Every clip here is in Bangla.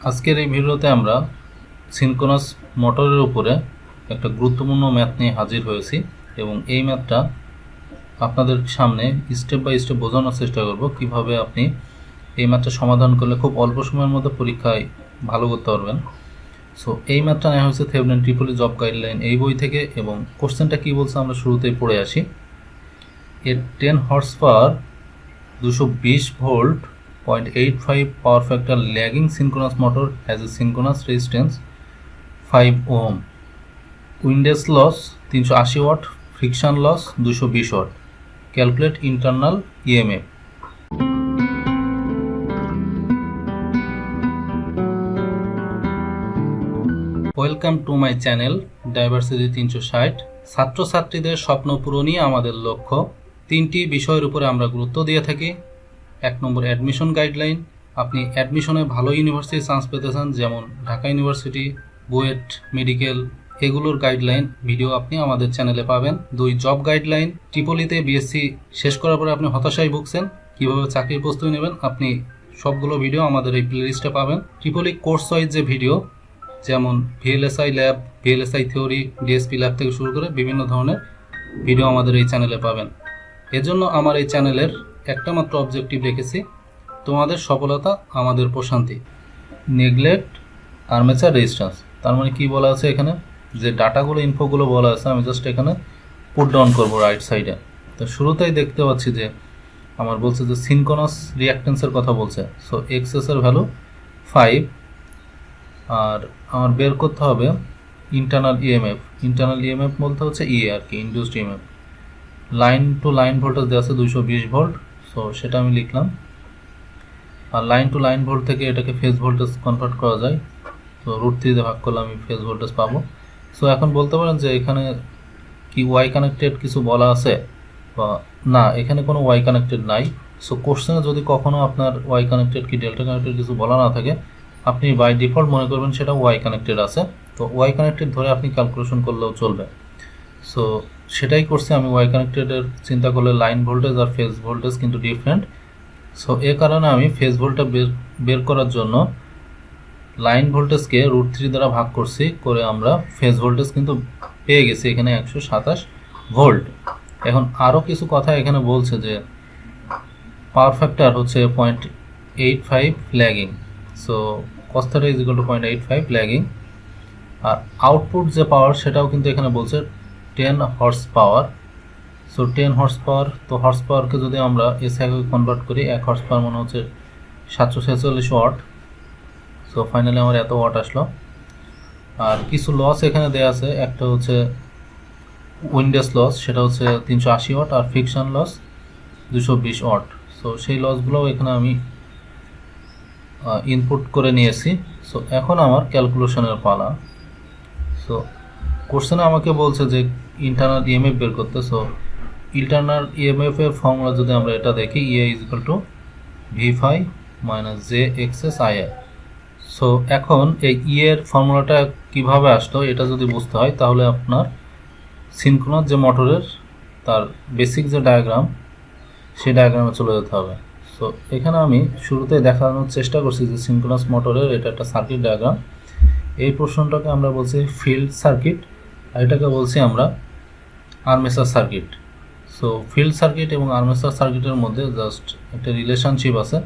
আজকের এই ভিডিওতে আমরা সিনক্রোনাস মোটরের উপরে একটা গুরুত্বপূর্ণ ম্যাথ নিয়ে হাজির হয়েছি এবং এই ম্যাথটা আপনাদের সামনে স্টেপ বাই স্টেপ বোঝানোর চেষ্টা করব কিভাবে আপনি এই ম্যাথটা সমাধান করলে খুব অল্প সময়ের মধ্যে পরীক্ষায় ভালো করতে পারবেন। সো এই ম্যাথটা নেওয়া হয়েছে থেভেনিন ট্রিপলি জব গাইডলাইন এই বই থেকে এবং কোশ্চেনটা কী বলছে আমরা শুরুতেই পড়ে আসি। এর 10 horse power 220 volt 0.85 power factor lagging synchronous motor has a synchronous resistance 5 ohm, windage loss 380 watt, friction loss 220 watt. Calculate internal EMF. Welcome to my channel diversity 360। ছাত্রছাত্রীদের স্বপ্ন পূরণই আমাদের লক্ষ্য। তিনটি বিষয়ের উপরে আমরা গুরুত্ব দিয়ে থাকি। 1 নম্বর অ্যাডমিশন গাইডলাইন, আপনি অ্যাডমিশনে ভালো ইউনিভার্সিটি চান্স পেতে চান, যেমন ঢাকা ইউনিভার্সিটি, বুয়েট, মেডিকেল, এগুলোর গাইডলাইন ভিডিও আপনি আমাদের চ্যানেলে পাবেন। 2 জব গাইডলাইন, ট্রিপলিতে বিএসসি শেষ করার পরে আপনি হতাশায় ভুগছেন, কীভাবে চাকরির প্রস্তুতি নেবেন, আপনি সবগুলো ভিডিও আমাদের এই প্লেলিস্টে পাবেন। ট্রিপলি কোর্স ওয়াইজ যে ভিডিও, যেমন VLSI lab, VLSI theory, DSP lab থেকে শুরু করে বিভিন্ন ধরনের ভিডিও আমাদের এই চ্যানেলে পাবেন। এজন্য আমার এই চ্যানেলের একটা মাত্র অবজেক্টিভ রেখেছি, তোমাদের সফলতা আমাদের প্রশান্তি। নেগলেক্ট আর্মেচার রেজিস্ট্যান্স, তার মানে কি বলা আছে এখানে, যে ডাটাগুলো ইনফোগুলো বলা আছে আমি জাস্ট এখানে পুট ডাউন করবো রাইট সাইডে। তো শুরুতেই দেখতে পাচ্ছি যে আমার বলছে যে সিনক্রোনাস রিঅ্যাকট্যান্সের কথা বলছে। সো এক্সএস এর ভ্যালু 5, আর আমার বের করতে হবে ইন্টারনাল ইএমএফ। ইন্টারনাল ইএমএফ বলতে হচ্ছে ইএ আর কি, induced EMF. Line to line voltage দেওয়া আছে 220 ভোল্ট, সো সেটা আমি লিখলাম। আর লাইন টু লাইন ভোল্ট থেকে এটাকে ফেজ ভোল্টেজ কনভার্ট করা যায়, তো √3 দিয়ে ভাগ করলে আমি ফেজ ভোল্টেজ পাবো। সো এখন বলতে পারেন যে এখানে কি ওয়াই কানেক্টেড কিছু বলা আছে বা না, এখানে কোনো ওয়াই কানেক্টেড নাই। সো কোশ্চেনে যদি কখনো আপনার ওয়াই কানেক্টেড কি ডেল্টা কানেক্টেড কিছু বলা না থাকে, আপনি বাই ডিফল্ট মনে করবেন সেটা ওয়াই কানেক্টেড আছে, তো ওয়াই কানেক্টেড ধরে আপনি ক্যালকুলেশন করলেও চলবে। সো সেটাই করছি আমি। ওয়াই কানেক্টেডের চিন্তা করলে লাইন ভোল্টেজ আর ফেজ ভোল্টেজ কিন্তু ডিফারেন্ট। সো এ কারণে আমি ফেজ ভোল্টেজ বের করার জন্য লাইন ভোল্টেজকে √3 দ্বারা ভাগ করছি, করে আমরা ফেজ ভোল্টেজ কিন্তু পেয়ে গেছি এখানে 127 ভোল্ট। এখন আরও কিছু কথা এখানে বলছে যে পাওয়ার ফ্যাক্টর হচ্ছে 0.85 ল্যাগিং। So cos θ = 0.85 lagging. আর আউটপুট যে পাওয়ার সেটাও কিন্তু এখানে বলছে 10 horse power. So 10 horse power, তো হর্স পাওয়ারকে যদি আমরা এসআই কনভার্ট করি, 1 হর্স পাওয়ার মানে হচ্ছে 746 ওয়াট। সো ফাইনালি আমার এত ওয়াট আসলো। আর কিছু লস এখানে দেওয়া আছে, একটা হচ্ছে উইন্ডেজ লস, সেটা হচ্ছে 380 ওয়াট, আর ফ্রিকশন লস 220 ওয়াট। সো সেই লসগুলোও এখানে আমি ইনপুট করে নিয়েছি। সো এখন আমার ক্যালকুলেশনের পালা। সো কোশ্চেনে আমাকে বলছে যে ইন্টারনাল ইএমএফ বের করতে। সো ইন্টারনাল ইএমএফ এর ফর্মুলা যদি আমরা এটা দেখি, ইএ = V5 - JXS-IR। সো এখন এই ই এর ফর্মুলাটা কিভাবে আসলো এটা যদি বুঝতে হয়, তাহলে আপনার সিনক্রোনাস যে মোটরের তার বেসিক যে ডায়াগ্রাম, সেই ডায়াগ্রামে চলে যেতে হবে। সো এখানে আমি শুরুতে দেখানোর চেষ্টা করছি যে সিনক্রোনাস মোটরের এটা একটা সার্কিট ডায়াগ্রাম। এই প্রশ্নটাকে আমরা বলছি ফিল্ড সার্কিট, আর এটাকে বলছি আমরা armature circuit. So field circuit এবং আর্মেচার সার্কিটের মধ্যে জাস্ট একটা রিলেশনশিপ আছে,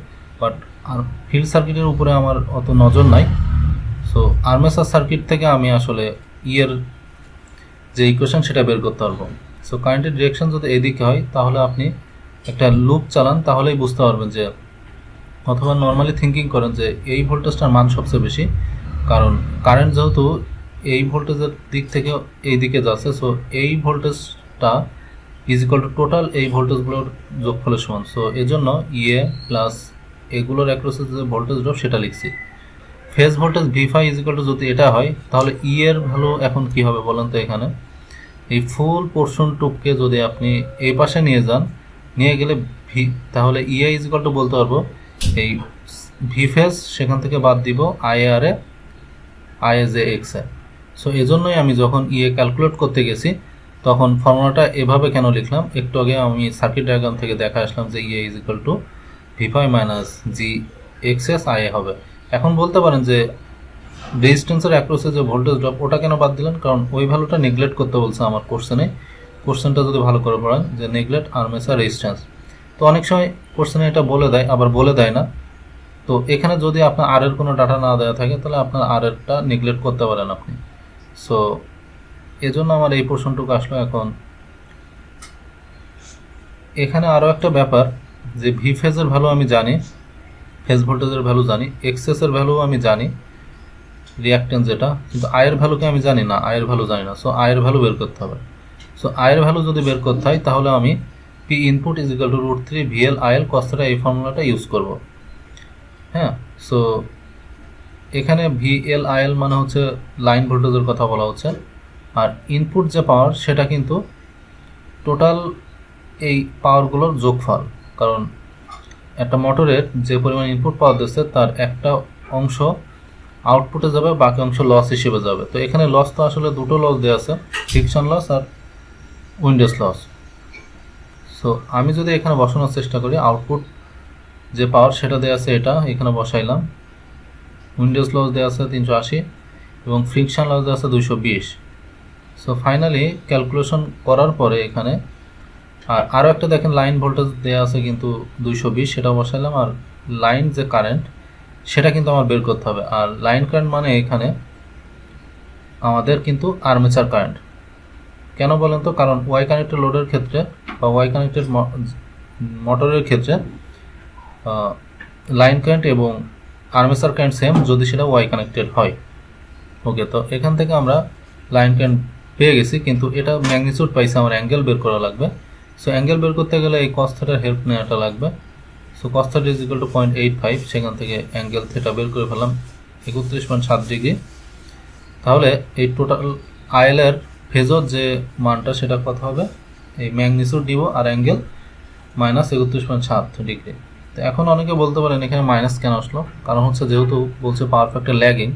বাট আর ফিল্ড সার্কিটের উপরে আমার অত নজর নাই। সো আর্মেচার সার্কিট থেকে আমি আসলে ইয়ের যে ইকুয়েশন সেটা বের করতে পারবো। সো কারেন্টের ডিরেকশন যদি এদিকে হয়, তাহলে আপনি একটা লুপ চালান, তাহলেই বুঝতে পারবেন যে, অথবা নর্মালি থিঙ্কিং করেন যে এই ভোল্টেজটার মান সবচেয়ে বেশি, কারণ কারেন্ট যেহেতু এই ভোল্টেজের দিক থেকে এই দিকে যাচ্ছে। সো এই ভোল্টেজটা = টোটাল এই ভোল্টেজগুলোর যোগফলের সমান। সো এজন্য ইএ প্লাস এগুলোর অ্যাক্রসে যে ভোল্টেজ ড্রপ সেটা লিখছি। ফেজ ভোল্টেজ V5 = যদি এটা হয়, তাহলে ই এর ভ্যালু এখন কি হবে বলেন তো। এখানে এই ফুল পোর্শন টুককে যদি আপনি এই পাশে নিয়ে যান, নিয়ে গেলে তাহলে ইএ = বলতে পারবো এই ভি ফেজ সেখান থেকে বাদ দিব IAJX। সো এজন্যই আমি যখন ইএ ক্যালকুলেট করতে গেছি, তখন ফর্মুলাটা এভাবে কেন লিখলাম, একটু আগে আমি সার্কিট ডায়াগ্রাম থেকে দেখা আসলাম যে ইএ = V5 - JXS-IA হবে। এখন বলতে পারেন যে রেজিস্ট্যান্সের অ্যাক্রসে যে ভোল্টেজ ড্রপ ওটা কেন বাদ দিলেন, কারণ ওই ভ্যালুটা নেগলেক্ট করতে বলছে আমার কোশ্চেনটা যদি ভালো করে পড়েন যে নেগলেক্ট আর্মেচার রেজিস্ট্যান্স। তো অনেক সময় কোশ্চেনে এটা বলে দেয়, আবার বলে দেয় না। তো এখানে যদি আপনার আর এর কোনো ডাটা না দেওয়া থাকে তাহলে আপনার আর এরটা নেগলেক্ট করতে পারেন আপনি। সো এজন্য আমার এই পোর্শনটুকু আসলো। এখন এখানে আরও একটা ব্যাপার যে ভি ফেজের ভ্যালু আমি জানি, ফেজ ভোল্টেজের ভ্যালু জানি, এক্সেসের ভ্যালু আমি জানি, রিঅ্যাক্টেন্স যেটা, কিন্তু আয়ের ভ্যালুকে আমি জানি না, আয়ের ভ্যালু জানি না। সো আয়ের ভ্যালু বের করতে হবে। সো আয়ের ভ্যালু যদি বের করতে হয় তাহলে আমি P input is equal to √3 VL IL কস্তাটা এই ফর্মুলাটা ইউজ করব। হ্যাঁ, সো এখানে ভিএল আইএল মানে হচ্ছে লাইন ভোল্টেজের কথা বলা হচ্ছে, আর ইনপুট যে পাওয়ার সেটা কিন্তু টোটাল এই পাওয়ারগুলোর যোগফল। কারণ একটা মোটরের যে পরিমাণ ইনপুট পাওয়ার দিচ্ছে তার একটা অংশ আউটপুটে যাবে, বাকি অংশ লস হিসেবে যাবে। তো এখানে লস তো আসলে দুটো লস দেওয়া আছে, ফ্রিকশন লস আর উইন্ডেজ লস। সো আমি যদি এখানে বসানোর চেষ্টা করি, আউটপুট যে পাওয়ার সেটা দেওয়া আছে, এটা এখানে বসাইলাম, উইন্ডোজ লস দেওয়া আছে 380 এবং ফ্রিকশন লস দেওয়া আছে 220। সো ফাইনালি ক্যালকুলেশন করার পরে এখানে আরও একটা দেখেন লাইন ভোল্টেজ দেওয়া আছে কিন্তু 220, সেটা বসাইলাম। আর লাইন যে কারেন্ট সেটা কিন্তু আমার বের করতে হবে। আর লাইন কারেন্ট মানে এখানে আমাদের কিন্তু আর্মেচার কারেন্ট। কেন বলেন তো? কারণ ওয়াই কানেক্টেড লোডের ক্ষেত্রে বা ওয়াই কানেক্টেড মোটরের ক্ষেত্রে লাইন কারেন্ট এবং আর্মেচার কারেন্ট সেম যদি সেটা ওয়াই কানেক্টেড হয়। ওকে, তো এখান থেকে আমরা লাইন কারেন্ট পেয়ে গেছি, কিন্তু এটা ম্যাগনিটিউড পাইছে, আমার অ্যাঙ্গেল বের করা লাগবে। সো অ্যাঙ্গেল বের করতে গেলে এই কস থিটার হেল্প নেওয়াটা লাগবে। So cos theta is equal to 0.85, সেখান থেকে অ্যাঙ্গেল থিটা বের করে ফেলাম 31.7 ডিগ্রি। তাহলে এই টোটাল আইএল এর ফেজর যে মানটা সেটা কত হবে, এই ম্যাগনিটিউড দিব আর অ্যাঙ্গেল -31.7 ডিগ্রি। তো এখন অনেকে বলতে পারেন এখানে মাইনাস কেন আসলো, কারণ হচ্ছে যেহেতু বলছে power factor lagging.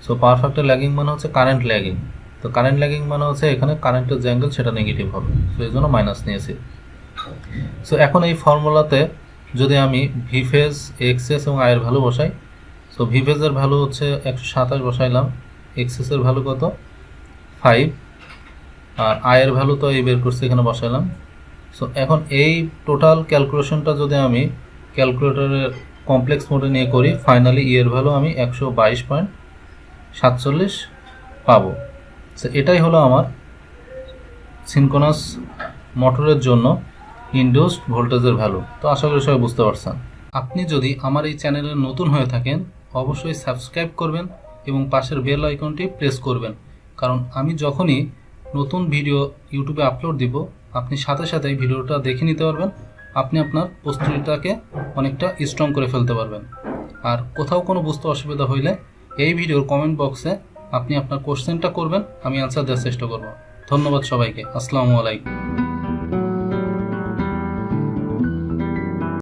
So power factor lagging মানে হচ্ছে কারেন্ট ল্যাগিং। তো কারেন্ট ল্যাগিং মানে হচ্ছে এখানে কারেন্টের যে অ্যাঙ্গেল সেটা নেগেটিভ হবে, সো এই জন্য মাইনাস নিয়েছি। সো এখন এই ফর্মুলাতে যদি আমি ভি ফেজ, এক্সএস এবং আয়ের ভ্যালু বসাই, সো ভি ফেজের ভ্যালু হচ্ছে 127 বসাইলাম, এক্সএসের ভ্যালু কত 5, আর আয়ের ভ্যালু তো এই বের করছি এখানে বসাইলাম। সো এখন এই টোটাল ক্যালকুলেশনটা যদি আমি ক্যালকুলেটরের কমপ্লেক্স মোডে নিয়ে করি, ফাইনালি এর ভ্যালু আমি 122.47 পাবো। সো এটাই হলো আমার সিনক্রোনাস মোটরের জন্য ইনডিউসড ভোল্টেজের ভ্যালু। তো আশা করি সবাই বুঝতে পারছেন। আপনি যদি আমার এই চ্যানেলে নতুন হয়ে থাকেন অবশ্যই সাবস্ক্রাইব করবেন এবং পাশের বেল আইকনটি প্রেস করবেন, কারণ আমি যখনই নতুন ভিডিও ইউটিউবে আপলোড দিব আপনি সাথে সাথেই ভিডিওটা দেখে নিতে পারবেন, আপনি আপনার প্রস্তুতিটাকে অনেকটা স্ট্রং করে ফেলতে পারবেন। আর কোথাও কোনো বুঝতে অসুবিধা হইলে এই ভিডিওর কমেন্ট বক্সে আপনি আপনার কোশ্চেনটা করবেন, আমি অ্যান্সার দেওয়ার চেষ্টা করব। ধন্যবাদ সবাইকে। আসসালামু আলাইকুম।